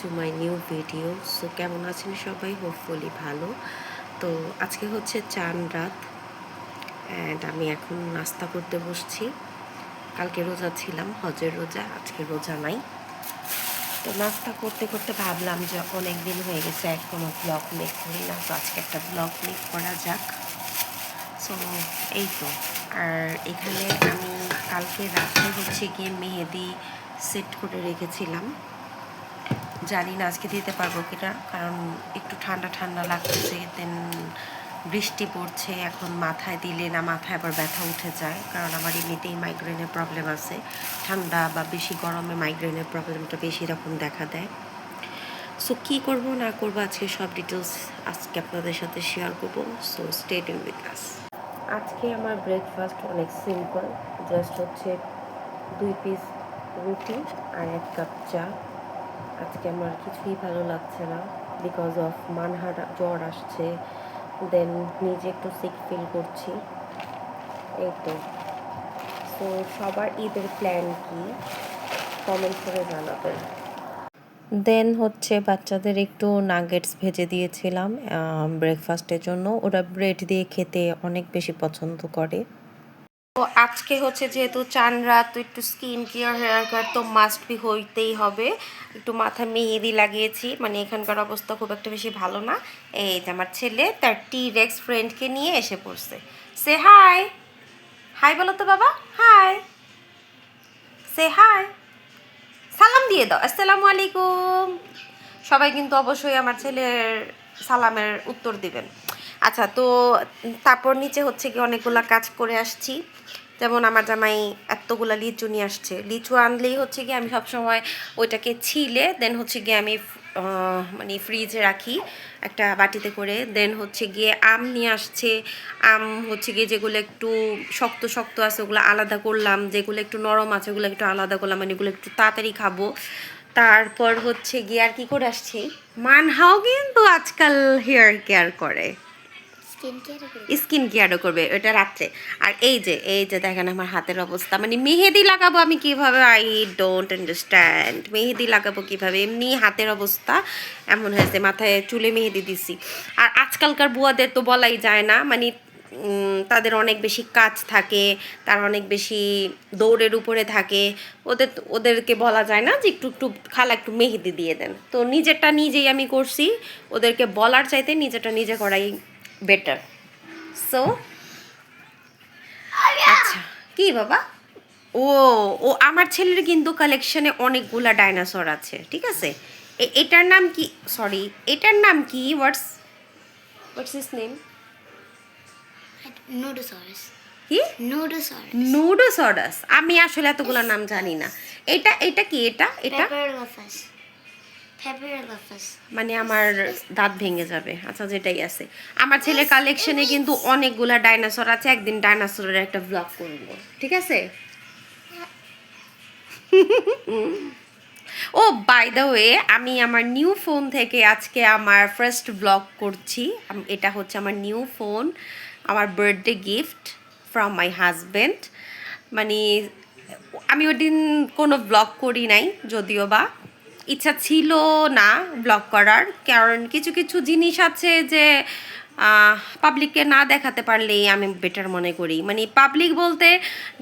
To my new video. So কেমন আছেন সবাই? হোপফুলি ভালো। তো আজকে হচ্ছে চান রাত অ্যান্ড আমি এখন নাস্তা করতে বসছি। কালকে রোজা ছিলাম, হজের রোজা, আজকে রোজা নাই। তো নাস্তা করতে করতে ভাবলাম যে অনেক দিন হয়ে গেছে কোনো ব্লগ মেক করি না, তো আজকে একটা ব্লগ মেক করা যাক। সো এই তো। আর এখানে আমি কালকে রাত্রে হচ্ছে গিয়ে মেহেদি সেট করে রেখেছিলাম। জানি না আজকে দিতে পারবো কিনা, কারণ একটু ঠান্ডা ঠান্ডা লাগতেছে, দেন বৃষ্টি পড়ছে। এখন মাথায় দিলে না মাথায় আবার ব্যথা উঠে যায়, কারণ আমার এমনিতেই মাইগ্রেনের প্রবলেম আছে। ঠান্ডা বা বেশি গরমে মাইগ্রেনের প্রবলেমটা বেশি রকম দেখা দেয়। সো কী করবো না করবো আজকে সব ডিটেলস আজকে আপনাদের সাথে শেয়ার করবো। So stay tune with us. আজকে আমার ব্রেকফাস্ট অনেক সিম্পল, জাস্ট হচ্ছে 2 পিস রুটি আর 1 কাপ চা। আজকে আমার কিছুই ভালো লাগছে না, বিকজ অফ মানহার জ্বর আসছে, দেন নিজে একটু সিক ফিল করছি, এই তো। সো সবার ঈদের প্ল্যান কি কমেন্ট করে জানাবেন। দেন হচ্ছে বাচ্চাদের একটু নাগেটস ভেজে দিয়েছিলাম ব্রেকফাস্টের জন্য। ওরা ব্রেড দিয়ে খেতে অনেক বেশি পছন্দ করে। তো আজকে হচ্ছে যেহেতু চান রাত, তো একটু স্কিন কেয়ার হেয়ার কেয়ার তো মাস্ট বি হইতেই হবে। একটু মাথা মেহেদি লাগিয়েছি, মানে এখানকার অবস্থা খুব একটা বেশি ভালো না। এই যে আমার ছেলে তার টি-রেক্স ফ্রেন্ডকে নিয়ে এসে পড়ছে। সে হাই, হাই বলো তো বাবা, হাই, সে হাই, সালাম দিয়ে দাও, আসসালামু আলাইকুম। সবাই কিন্তু অবশ্যই আমার ছেলের সালামের উত্তর দিবেন। আচ্ছা, তো তারপর নিচে হচ্ছে কি অনেকগুলা কাজ করে আসছি। যেমন আমার জামাই এতগুলা লিচু নিয়ে আসছে। লিচু আনলেই হচ্ছে গিয়ে আমি সবসময় ওইটাকে ছিলে দেন হচ্ছে গিয়ে আমি মানে ফ্রিজে রাখি একটা বাটিতে করে। দেন হচ্ছে গিয়ে আম নিয়ে আসছে। আম হচ্ছে গিয়ে যেগুলো একটু শক্ত শক্ত আছে ওগুলো আলাদা করলাম, যেগুলো একটু নরম আছে ওগুলো একটু আলাদা করলাম, মানে এগুলো একটু তাড়াতাড়ি খাবো। তারপর হচ্ছে গিয়ে আর কি করে আসছি, মানহাও কিন্তু আজকাল হেয়ার কেয়ার করে, স্কিন কেয়ারও করবে, ওটা রাত্রে। আর এই যে দেখেন আমার হাতের অবস্থা, মানে মেহেদি লাগাবো আমি কিভাবে, আই ডোন্ট আন্ডারস্ট্যান্ড। মেহেদি লাগাবো কিভাবে, এমনি হাতের অবস্থা এমন হয়েছে, মাথায় চুলে মেহেদি দিছি। আর আজকালকার বুয়াদের তো বলাই যায় না, মানে তাদের অনেক বেশি কাজ থাকে, তার অনেক বেশি দৌড়ের উপরে থাকে, ওদেরকে বলা যায় না যে একটু একটু খালা একটু মেহেদি দিয়ে দেন। তো নিজেরটা নিজেই আমি করছি, ওদেরকে বলার চাইতে নিজেরটা নিজে করাই বেটার। সো আচ্ছা, কি বাবা, ও ও আমার ছেলের কিন্তু কালেকশনে অনেকগুলা ডাইনোসর আছে, ঠিক আছে। এটার নাম কি, সরি এটার নাম কি, হোয়াটস হিজ নেম? নোডোসরাস। কি? নোডোসরাস। নুডোসরাস। আমি আসলে এতগুলা নাম জানি না। এটা কি, এটা পেপারোলফাস। পেপারোলফাস। মানে আমার দাঁত ভেঙে যাবে। আচ্ছা, যেটাই আছে, আমার ছেলের কালেকশনে কিন্তু অনেকগুলা ডাইনোসর আছে। একদিন ডাইনোসরের একটা ব্লগ করব, ঠিক আছে। ও বাই দ্য ওয়ে, আমি আমার নিউ ফোন থেকে আজকে আমার ফার্স্ট ব্লগ করছি। এটা হচ্ছে আমার নিউ ফোন, আমার birthday gift from my husband. মানে আমি ওই দিন কোনো ব্লগ করি নাই, যদিও বা ইচ্ছা ছিল না ব্লগ করার, কারণ কিছু কিছু জিনিস আছে যে পাবলিককে না দেখাতে পারলেই আমি বেটার মনে করি। মানে পাবলিক বলতে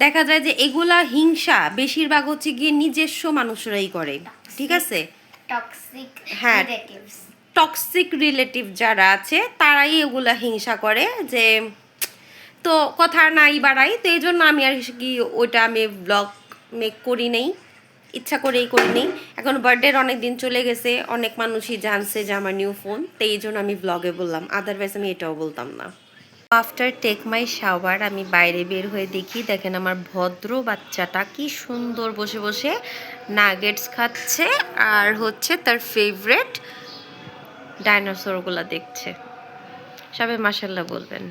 দেখা যায় যে এগুলা হিংসা বেশিরভাগ হচ্ছে গিয়ে নিজস্ব মানুষরাই করে, ঠিক আছে। টক্সিক হ্যাঁ, রিলেটিভস। টক্সিক রিলেটিভ যারা আছে তারাই এগুলা হিংসা করে, যে তো কথা নাই বাড়াই। তো এই জন্য আমি আর কি ওইটা আমি ব্লগ মেক করি নেই, ইচ্ছা করেই করি নেই। এখন বার্থডের অনেক দিন চলে গেছে, অনেক মানুষই জানছে যে আমার নিউ ফোন, তো এই জন্য আমি ব্লগে বললাম, আদারওয়াইজ আমি এটাও বলতাম না। আফটার টেক মাই শাওয়ার আমি বাইরে বের হয়ে দেখি, দেখেন আমার ভদ্র বাচ্চাটা কি সুন্দর বসে বসে নাগেটস খাচ্ছে আর হচ্ছে তার ফেভারেট ডাইনোসরগুলো দেখছে। সবাই মাশাল্লাহ বলবেন।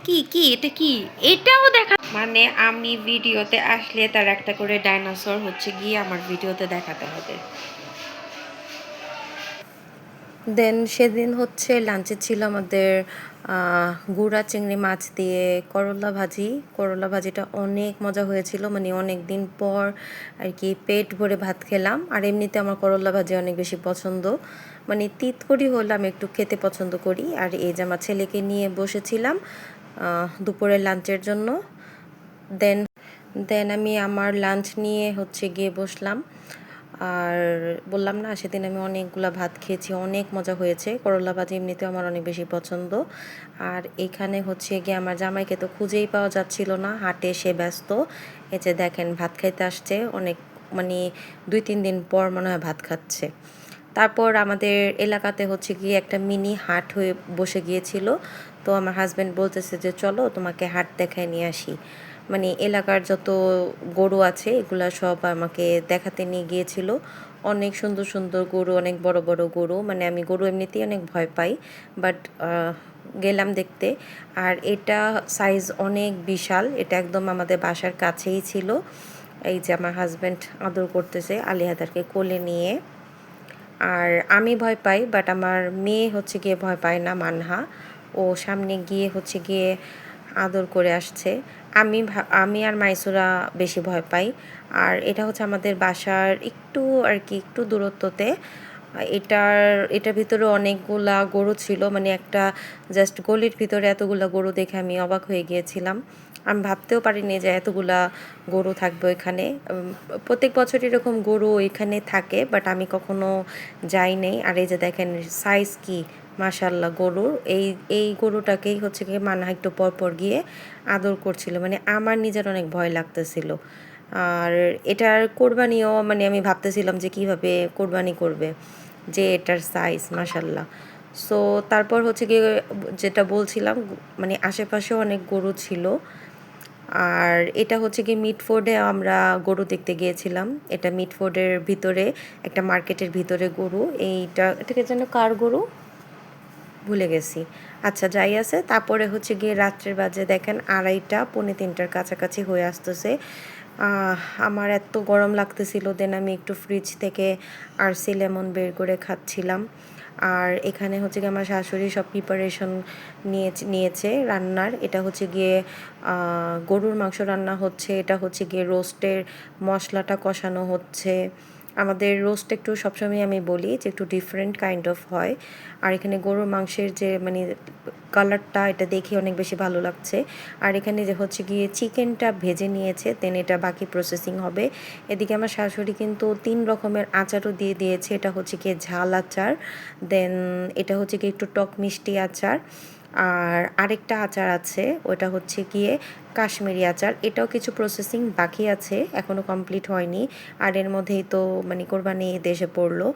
কি কি এটা, কি এটাও দেখা, মানে আমি ভিডিওতে আসলে তার একটা করে ডাইনোসর হচ্ছে গিয়ে আমার ভিডিওতে দেখাতে হবে। দেন সেদিন হচ্ছে লাঞ্চে ছিল আমাদের গুঁড়া চিংড়ি মাছ দিয়ে করলা ভাজি। করলা ভাজিটা অনেক মজা হয়েছিল, মানে অনেক দিন পর আর কি পেট ভরে ভাত খেলাম। আর এমনিতে আমার করলা ভাজি অনেক বেশি পছন্দ, মানে তিত করি হলে আমি একটু খেতে পছন্দ করি। আর এই যে আমার ছেলেকে নিয়ে বসেছিলাম দুপুরের লাঞ্চের জন্য। দেন দেন আমি আমার লাঞ্চ নিয়ে হচ্ছে গিয়ে বসলাম। আর বললাম না সেদিন আমি অনেকগুলা ভাত খেয়েছি, অনেক মজা হয়েছে। করলা ভাজি এমনিতেও আমার অনেক বেশি পছন্দ। আর এখানে হচ্ছে গিয়ে আমার জামাইকে তো খুঁজেই পাওয়া যাচ্ছিল না, হাটে সে ব্যস্ত। এই যে দেখেন ভাত খাইতে আসছে, অনেক মানে 2-3 দিন পর মনে হয় ভাত খাচ্ছে। তারপর আমাদের এলাকাতে হচ্ছে গিয়ে একটা মিনি হাট হয়ে বসে গিয়েছিল। তো আমার হাজব্যান্ড বলতেছে যে চলো তোমাকে হাট দেখায় নিয়ে আসি। মানে এলাকার যত গরু আছে এগুলা সব আমাকে দেখাতে নিয়ে গিয়েছিল। অনেক সুন্দর সুন্দর গরু, অনেক বড় বড় গরু। মানে আমি গরু এমনিতেই অনেক ভয় পাই, বাট গেলাম দেখতে। আর এটা সাইজ অনেক বিশাল, এটা একদম আমাদের বাসার কাছেই ছিল। এই যে আমার হাজব্যান্ড আদর করতেছে আলিহাদারকে কোলে নিয়ে। আর আমি ভয় পাই, বাট আমার মেয়ে হচ্ছে গিয়ে ভয় পায় না, মানহা। ও সামনে গিয়ে হচ্ছে গিয়ে আদর করে আসছে। আমি আর মাইসুরা বেশি ভয় পাই। আর এটা হচ্ছে আমাদের বাসার একটু আর কি একটু দূরত্বতে। এটার ভিতরে অনেকগুলা গরু ছিল, মানে একটা জাস্ট গলির ভিতরে এতগুলা গরু দেখে আমি অবাক হয়ে গিয়েছিলাম। আমি ভাবতেও পারিনি যে এতগুলা গরু থাকবে ওইখানে। প্রত্যেক বছর এরকম গরু ওইখানে থাকে, বাট আমি কখনো যাই নাই। আর এই যে দেখেন সাইজ কি মাশাল্লাহ গরুর। এই গরুটাকেই হচ্ছে গিয়ে মানহা একটু পরপর গিয়ে আদর করছিল, মানে আমার নিজের অনেক ভয় লাগতেছিল। আর এটার কোরবানিও মানে আমি ভাবতেছিলাম যে কিভাবে কোরবানি করবে, যে এটার সাইজ মাশাল্লাহ। সো তারপর হচ্ছে গিয়ে যেটা বলছিলাম, মানে আশেপাশে অনেক গরু ছিল। আর এটা হচ্ছে কি মিটফোর্ডে আমরা গরু দেখতে গিয়েছিলাম। এটা মিটফোর্ডের ভিতরে একটা মার্কেটের ভিতরে গরু। এটাকে যেন কার গরু ভুলে গেছি। আচ্ছা যাই আছে। তারপরে হচ্ছে গিয়ে রাত্রের বাজে দেখেন 2:30 3:45 কাছাকাছি হয়ে আসতেছে। আমার এত গরম লাগতেছিল, দেন আমি একটু ফ্রিজ থেকে আরসি লেমন বের করে খাচ্ছিলাম। আর এখানে হচ্ছে গিয়ে আমার শাশুড়ি সব প্রিপারেশন নিয়েছে রান্নার। এটা হচ্ছে গিয়ে গরুর মাংস রান্না হচ্ছে, এটা হচ্ছে গিয়ে রোস্টের মশলাটা কষানো হচ্ছে। আমাদের রোস্ট একটু সবসময় আমি বলি যে একটু ডিফারেন্ট কাইন্ড অফ হয়। আর এখানে গরুর মাংসের যে মানে কালারটা, এটা দেখে অনেক বেশি ভালো লাগছে। আর এখানে যে হচ্ছে গিয়ে চিকেনটা ভেজে নিয়েছে, দেন এটা বাকি প্রসেসিং হবে। এদিকে আমার শাশুড়ি কিন্তু 3 রকমের আচারও দিয়ে দিয়েছে। এটা হচ্ছে গিয়ে ঝাল আচার, দেন এটা হচ্ছে গিয়ে একটু টক মিষ্টি আচার। আর আরেকটা আচার আছে, ওটা হচ্ছে গিয়ে কাশ্মীরি আচার। এটাও কিছু প্রসেসিং বাকি আছে, এখনও কমপ্লিট হয়নি। আর এর মধ্যেই তো মানে কোরবানি ঈদ এসে পড়লো।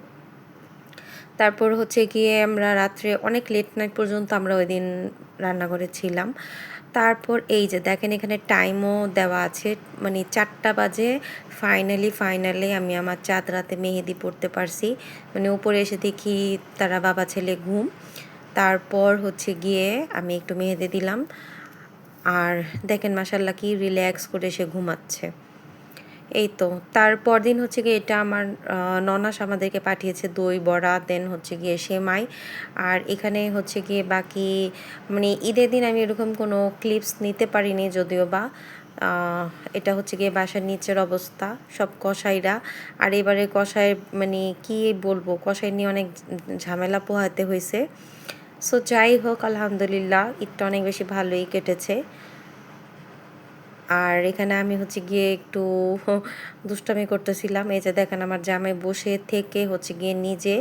তারপর হচ্ছে গিয়ে আমরা রাত্রে অনেক লেট নাইট পর্যন্ত আমরা ওই দিন রান্নাঘরে ছিলাম। তারপর এই যে দেখেন এখানে টাইমও দেওয়া আছে, মানে 4টা বাজে। ফাইনালি আমি আমার চাঁদ রাতে মেহেদি পড়তে পারছি। মানে উপরে এসে দেখি তারা বাবা ছেলে ঘুম। তারপর হচ্ছে গিয়ে আমি একটু মেহেদি দিলাম। আর দেখেন মাশাল্লাহ কি রিল্যাক্স করে সে ঘুমাচ্ছে। এই তো তারপর দিন হচ্ছে গিয়ে এটা আমার ননাস আমাদেরকে পাঠিয়েছে দই বড়া, দেন হচ্ছে গিয়ে সেমাই। আর এখানে হচ্ছে গিয়ে বাকি মানে ঈদের দিন আমি এরকম কোনো ক্লিপস নিতে পারিনি যদিও বা। এটা হচ্ছে গিয়ে বাসার নিচের অবস্থা, সব কসাইরা। আর এবারে কসাই মানে কি বলবো, কসাই নিয়ে অনেক ঝামেলা পোহাতে হয়েছে। সো যাই হোক আলহামদুলিল্লাহ ঈদটা অনেক বেশি ভালোই কেটেছে। আর এখানে আমি হচ্ছে গিয়ে একটু দুষ্টামি করতেছিলাম। এই যে দেখেন আমার জামাই বসে থেকে হচ্ছে গিয়ে নিজে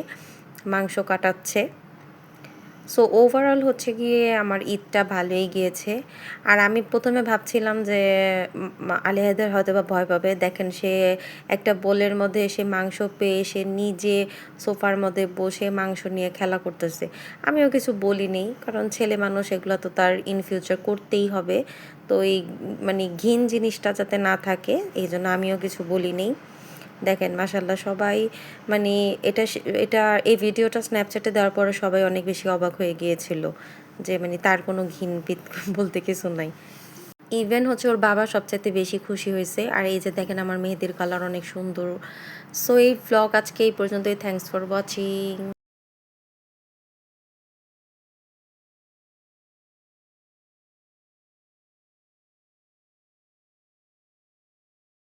মাংস কাটাচ্ছে। সো ওভারঅল হচ্ছে গিয়ে আমার ঈদটা ভালোই গিয়েছে। আর আমি প্রথমে ভাবছিলাম যে আলিহাদের হয়তো বা ভয় পাবে। দেখেন সে একটা বোলের মধ্যে এসে মাংস পেয়ে সে নিজে সোফার মধ্যে বসে মাংস নিয়ে খেলা করতেছে। আমিও কিছু বলিনি, কারণ ছেলে মানুষ এগুলো তো তার ইন ফিউচার করতেই হবে। তো এই মানে ঘিন জিনিসটা যাতে না থাকে এই জন্য আমিও কিছু বলিনি। দেখেন মাশাল্লাহ সবাই মানে এটা এই ভিডিওটা স্ন্যাপচ্যাটে দেওয়ার পরে সবাই অনেক বেশি অবাক হয়ে গিয়েছিল যে মানে তার কোনো ঘিনপিত বলতে কিছু নাই। ইভেন হচ্ছে ওর বাবা সবচাইতে বেশি খুশি হয়েছে। আর এই যে দেখেন আমার মেহেদির কালার অনেক সুন্দর। সো এই ভ্লগ আজকে এই পর্যন্তই। Thanks for watching.